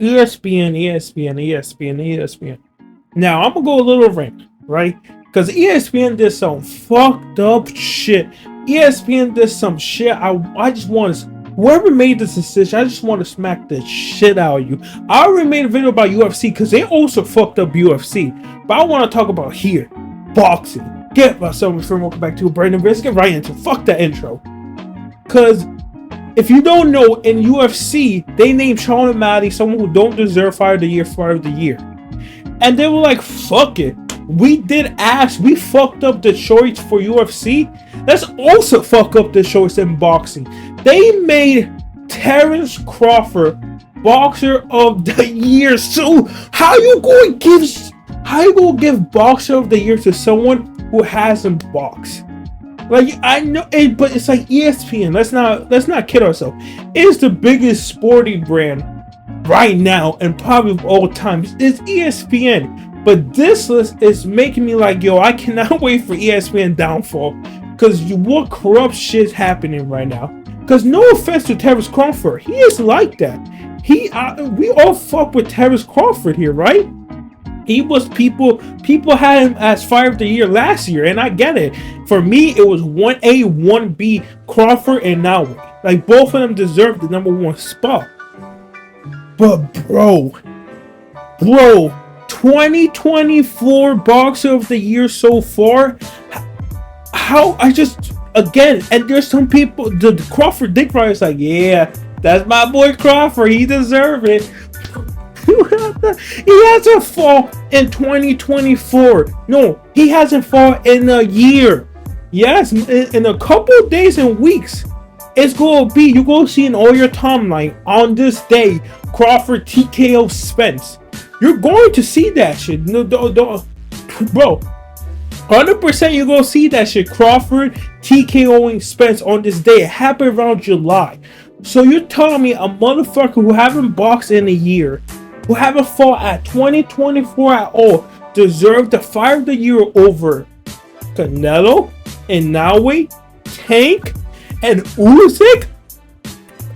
ESPN, ESPN, ESPN, ESPN. Now I'm gonna go a little rant, right? Because ESPN did some fucked up shit. ESPN did some shit. I just want to. Whoever made this decision, I just want to smack the shit out of you. I already made a video about UFC because they also fucked up UFC. But I want to talk about here, boxing. Get myself a friend. Welcome back to a brand new video. Let's get right into. Fuck that intro. Because if you don't know, in UFC, they named Sean O'Malley someone who don't deserve Fighter of the Year, Fighter of the Year. And they were like, fuck it. We fucked up the choice for UFC. Let's also fuck up the choice in boxing. They made Terence Crawford Boxer of the Year. So how you going to give Boxer of the Year to someone who hasn't boxed? Like, I know it, but it's like ESPN. Let's not kid ourselves. It's the biggest sporting brand right now and probably of all time. It's ESPN. But this list is making me like, yo, I cannot wait for ESPN downfall. Because what corrupt shit's happening right now. Because no offense to Terence Crawford, he is like that. We all fuck with Terence Crawford here, right? He was people had him as Fighter of the Year last year, and I get it. For me, it was 1A, 1B, Crawford and Naui. Like, both of them deserved the #1 spot. But bro, 2024 Boxer of the Year so far. How again, and there's some people, the Crawford Dick Riders like, yeah, that's my boy Crawford, he deserves it. He hasn't fought in 2024. No, he hasn't fought in a year. Yes, in a couple of days and weeks, it's going to be, you're going to see in all your timeline on this day, Crawford TKO Spence. You're going to see that shit. No, bro. 100% you're going to see that shit. Crawford TKOing Spence on this day. It happened around July. So you're telling me a motherfucker who haven't boxed in a year, who haven't fought at 2024 at all, deserved the Fighter of the Year over Canelo and Naui, Tank, and Usyk?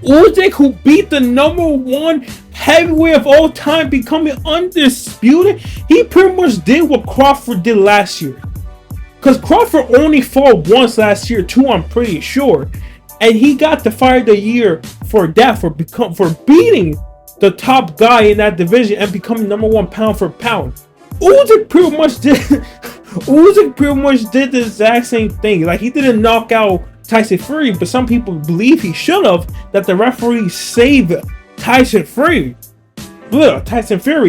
Usyk, who beat the #1 heavyweight of all time, becoming undisputed. He pretty much did what Crawford did last year. Because Crawford only fought once last year, too, I'm pretty sure. And he got the Fighter of the Year for that, for beating the top guy in that division and becoming #1 pound for pound. Usyk pretty much did the exact same thing. Like, he didn't knock out Tyson Fury, but some people believe he should have, that the referee saved Tyson Fury.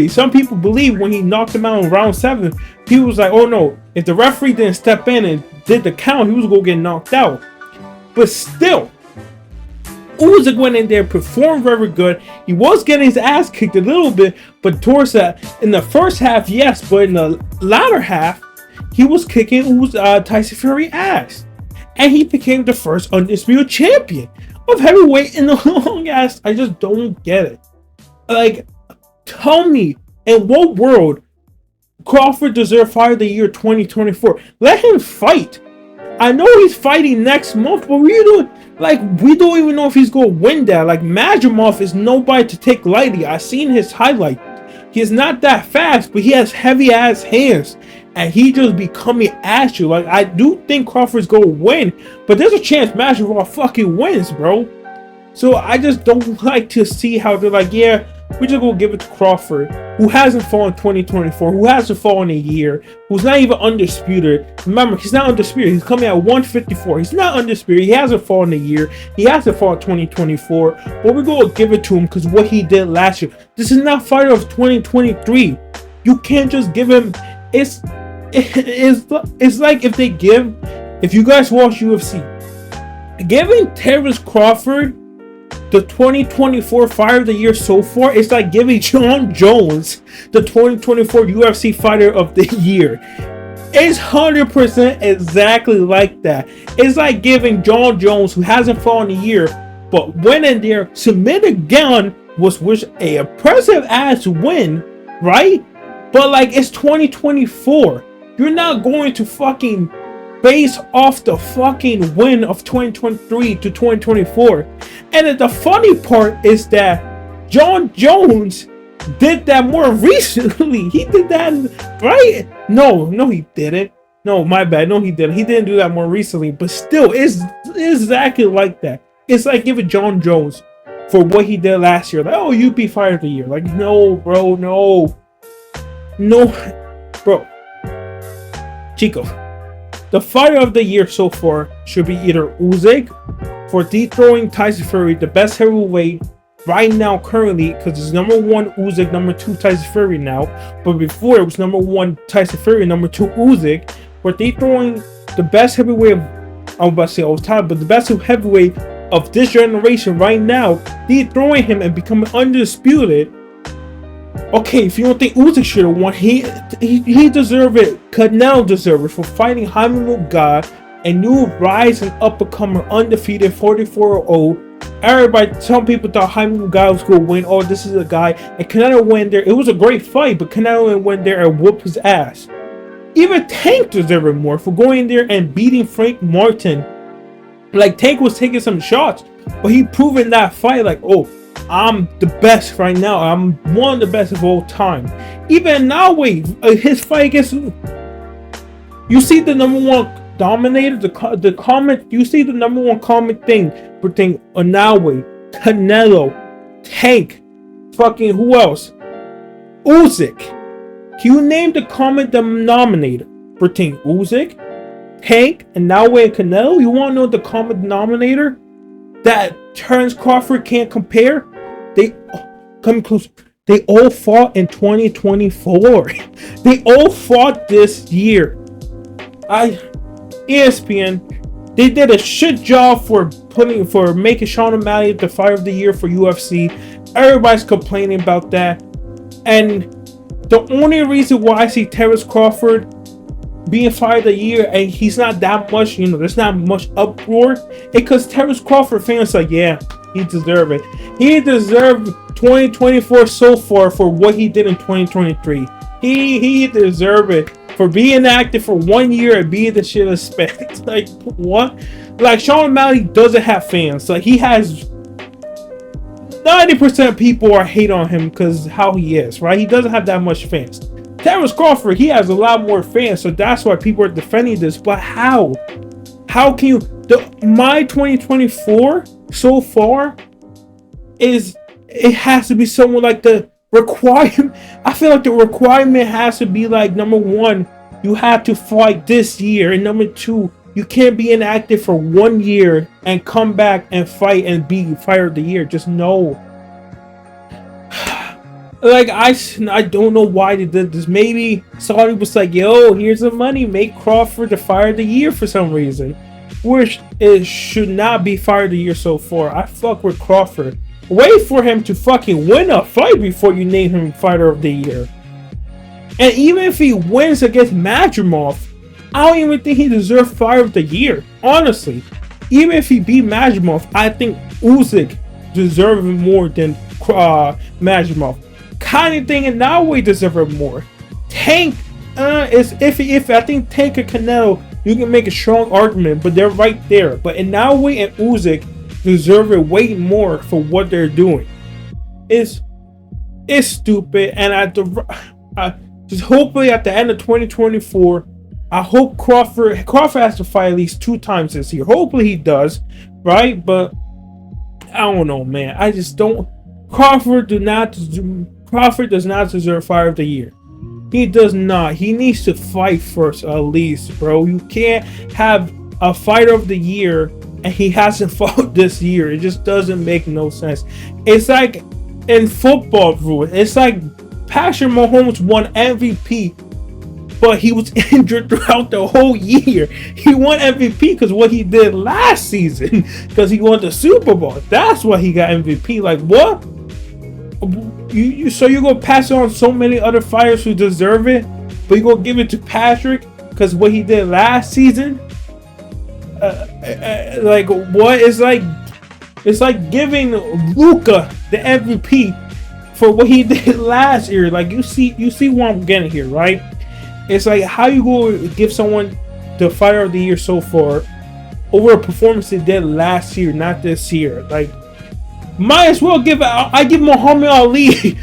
Some people believe when he knocked him out in round 7, people was like, oh no, if the referee didn't step in and did the count, he was going to get knocked out. But still, Usyk went in there, performed very good. He was getting his ass kicked a little bit, but towards that, in the first half, yes, but in the latter half, he was kicking Tyson Fury ass. And he became the first undisputed champion of heavyweight in the long ass. I just don't get it. Like, tell me, in what world Crawford deserves Fighter of the Year 2024? Let him fight. I know he's fighting next month, but we don't even know if he's going to win that. Like, Majimov is nobody to take lightly. I seen his highlight. He's not that fast, but he has heavy ass hands. And he just be coming at you. Like, I do think Crawford's going to win, but there's a chance Majimov fucking wins, bro. So I just don't like to see how they're like, yeah, we're just going to give it to Crawford, who hasn't fought in 2024, who hasn't fought in a year, who's not even undisputed. Remember, he's not undisputed. He's coming at 154. He's not undisputed. He hasn't fought in a year. He hasn't fought in 2024. But we're going to give it to him because what he did last year. This is not Fighter of 2023. You can't just give him... It's like if you guys watch UFC, giving Terence Crawford the 2024 Fighter of the Year so far, it's like giving John Jones the 2024 UFC Fighter of the Year. It's 100% exactly like that. It's like giving John Jones, who hasn't fought in a year, but went in there, submitted gun, was a impressive ass win, right? But like, it's 2024. You're not going to fucking base off the fucking win of 2023 to 2024. And the funny part is that John Jones did that more recently. He did that, right? No, he didn't. No, my bad. No, he didn't. He didn't do that more recently. But still, it's exactly like that. It's like giving John Jones for what he did last year. Like, oh, you be fired of the year. Like, no, bro, no, bro. Chico, the fire of the year so far should be either Usyk for dethrowing Tyson Fury, the best heavyweight right now currently, because it's number 1 Usyk, number 2 Tyson Fury now. But before it was number 1 Tyson Fury, number 2 Usyk, for dethrowing the best heavyweight of, I was about to say all time, but the best heavyweight of this generation right now, dethrowing him and becoming undisputed. Okay, if you don't think Usyk should have won, he deserved it. Canelo deserved it for fighting Jaime Munguia, a new rising up-and-comer, undefeated 44-0. Everybody, some people thought Jaime Munguia was going to win. Oh, this is a guy. And Canelo went there. It was a great fight, but Canelo went there and whooped his ass. Even Tank deserved it more for going there and beating Frank Martin. Like, Tank was taking some shots, but he proved in that fight, like, oh, I'm the best right now. I'm one of the best of all time. Even now, his fight against, you see the number 1 dominator, the comment, you see the number 1 comment thing for Naue, Canelo, Tank, fucking who else? Usyk. Can you name the common denominator for Usyk, Tank, and Naue and Canelo? You want to know the common denominator that Terence Crawford can't compare? They come close. They all fought in 2024. They all fought this year. ESPN, they did a shit job for making Sean O'Malley the fire of the year for UFC. Everybody's complaining about that, and the only reason why I see Terence Crawford being fired of the year and he's not that much, there's not much uproar, because Terence Crawford fans like, yeah, he deserved it. He deserved 2024 so far for what he did in 2023. He deserved it for being active for 1 year and being the shit of spec. Like, what? Like, Sean O'Malley doesn't have fans. Like, he has 90% of people are hate on him because how he is, right? He doesn't have that much fans. Terence Crawford, he has a lot more fans, so that's why people are defending this. But how? How can you? My 2024 so far it has to be someone like the requirement. I feel like the requirement has to be like, number 1, you have to fight this year, and number 2, you can't be inactive for 1 year and come back and fight and be fired of the year. Just no. Like, I don't know why they did this. Maybe Saudi was like, yo, here's the money, make Crawford the fire of the year for some reason. Which it should not be fire of the year so far. I fuck with Crawford. Wait for him to fucking win a fight before you name him fighter of the year. And even if he wins against Madrimov, I don't even think he deserves fire of the year. Honestly, even if he beat Madrimov, I think Usyk deserves it more than Madrimov. Kind of thing, and now we deserve it more. Tank is if I think Tank and Canelo, you can make a strong argument, but they're right there. But Inoue and Usyk deserve it way more for what they're doing. It's stupid, and I just hopefully at the end of 2024, I hope Crawford has to fight at least 2 times this year. Hopefully he does, right? But I don't know, man. I just don't. Crawford does not deserve fire of the year. He does not. He needs to fight first, at least, bro. You can't have a fighter of the year and he hasn't fought this year. It just doesn't make no sense. It's like in football, bro. It's like Patrick Mahomes won MVP, but he was injured throughout the whole year. He won MVP because what he did last season, because he won the Super Bowl. That's why he got MVP. Like, what? So you're gonna pass on so many other fighters who deserve it, but you're gonna give it to Patrick because what he did last season? Like, what? It's like giving Luka the MVP for what he did last year. Like, you see what I'm getting here, right? It's like, how you go give someone the fighter of the year so far over a performance they did last year, not this year? Like, might as well I give Muhammad Ali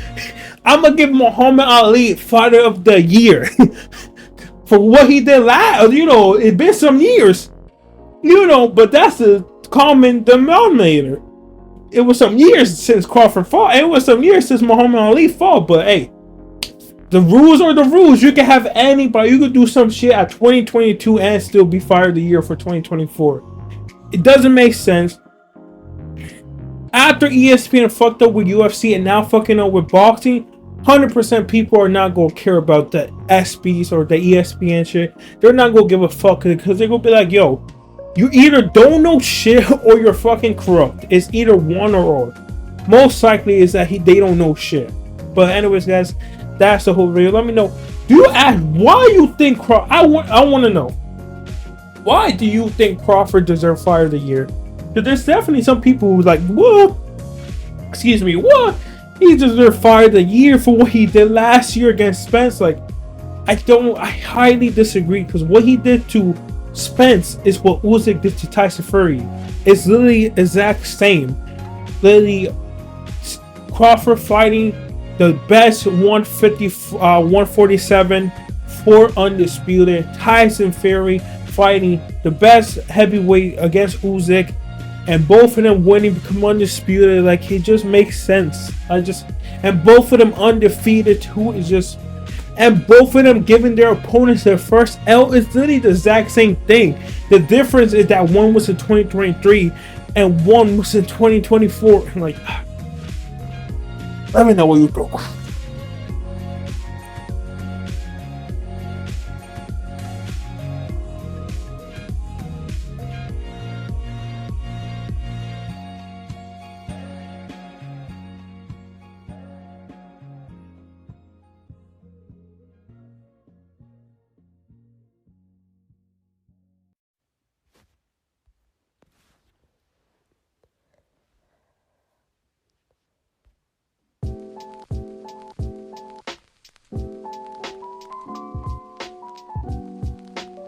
I'm gonna give Muhammad Ali Fighter of the Year for what he did last. You know, it's been some years. You know, but that's the common denominator. It was some years since Crawford fought. It was some years since Muhammad Ali fought. But hey, the rules are the rules. You can have anybody. You could do some shit at 2022 and still be Fighter of the Year for 2024. It doesn't make sense. After ESPN fucked up with UFC and now fucking up with boxing, 100% people are not gonna care about the SBs or the ESPN shit. They're not gonna give a fuck because they're gonna be like, yo, you either don't know shit or you're fucking corrupt. It's either one or all. Most likely is that they don't know shit. But anyways, guys, that's the whole video. Let me know. Do you ask why you think Crawford? I want to know. Why do you think Crawford deserves Fighter of the Year? Because there's definitely some people who's like, what? Excuse me, what? He deserves Fighter of the Year for what he did last year against Spence. Like, I highly disagree because what he did to Spence is what Usyk did to Tyson Fury. It's literally exact same. Literally, Crawford fighting the best 150, 147 for undisputed. Tyson Fury fighting the best heavyweight against Usyk, and both of them winning, become undisputed. Like, it just makes sense. And both of them undefeated too. Is just. And both of them giving their opponents their first L is literally the exact same thing. The difference is that one was in 2023 and one was in 2024. Like, let me know what you think.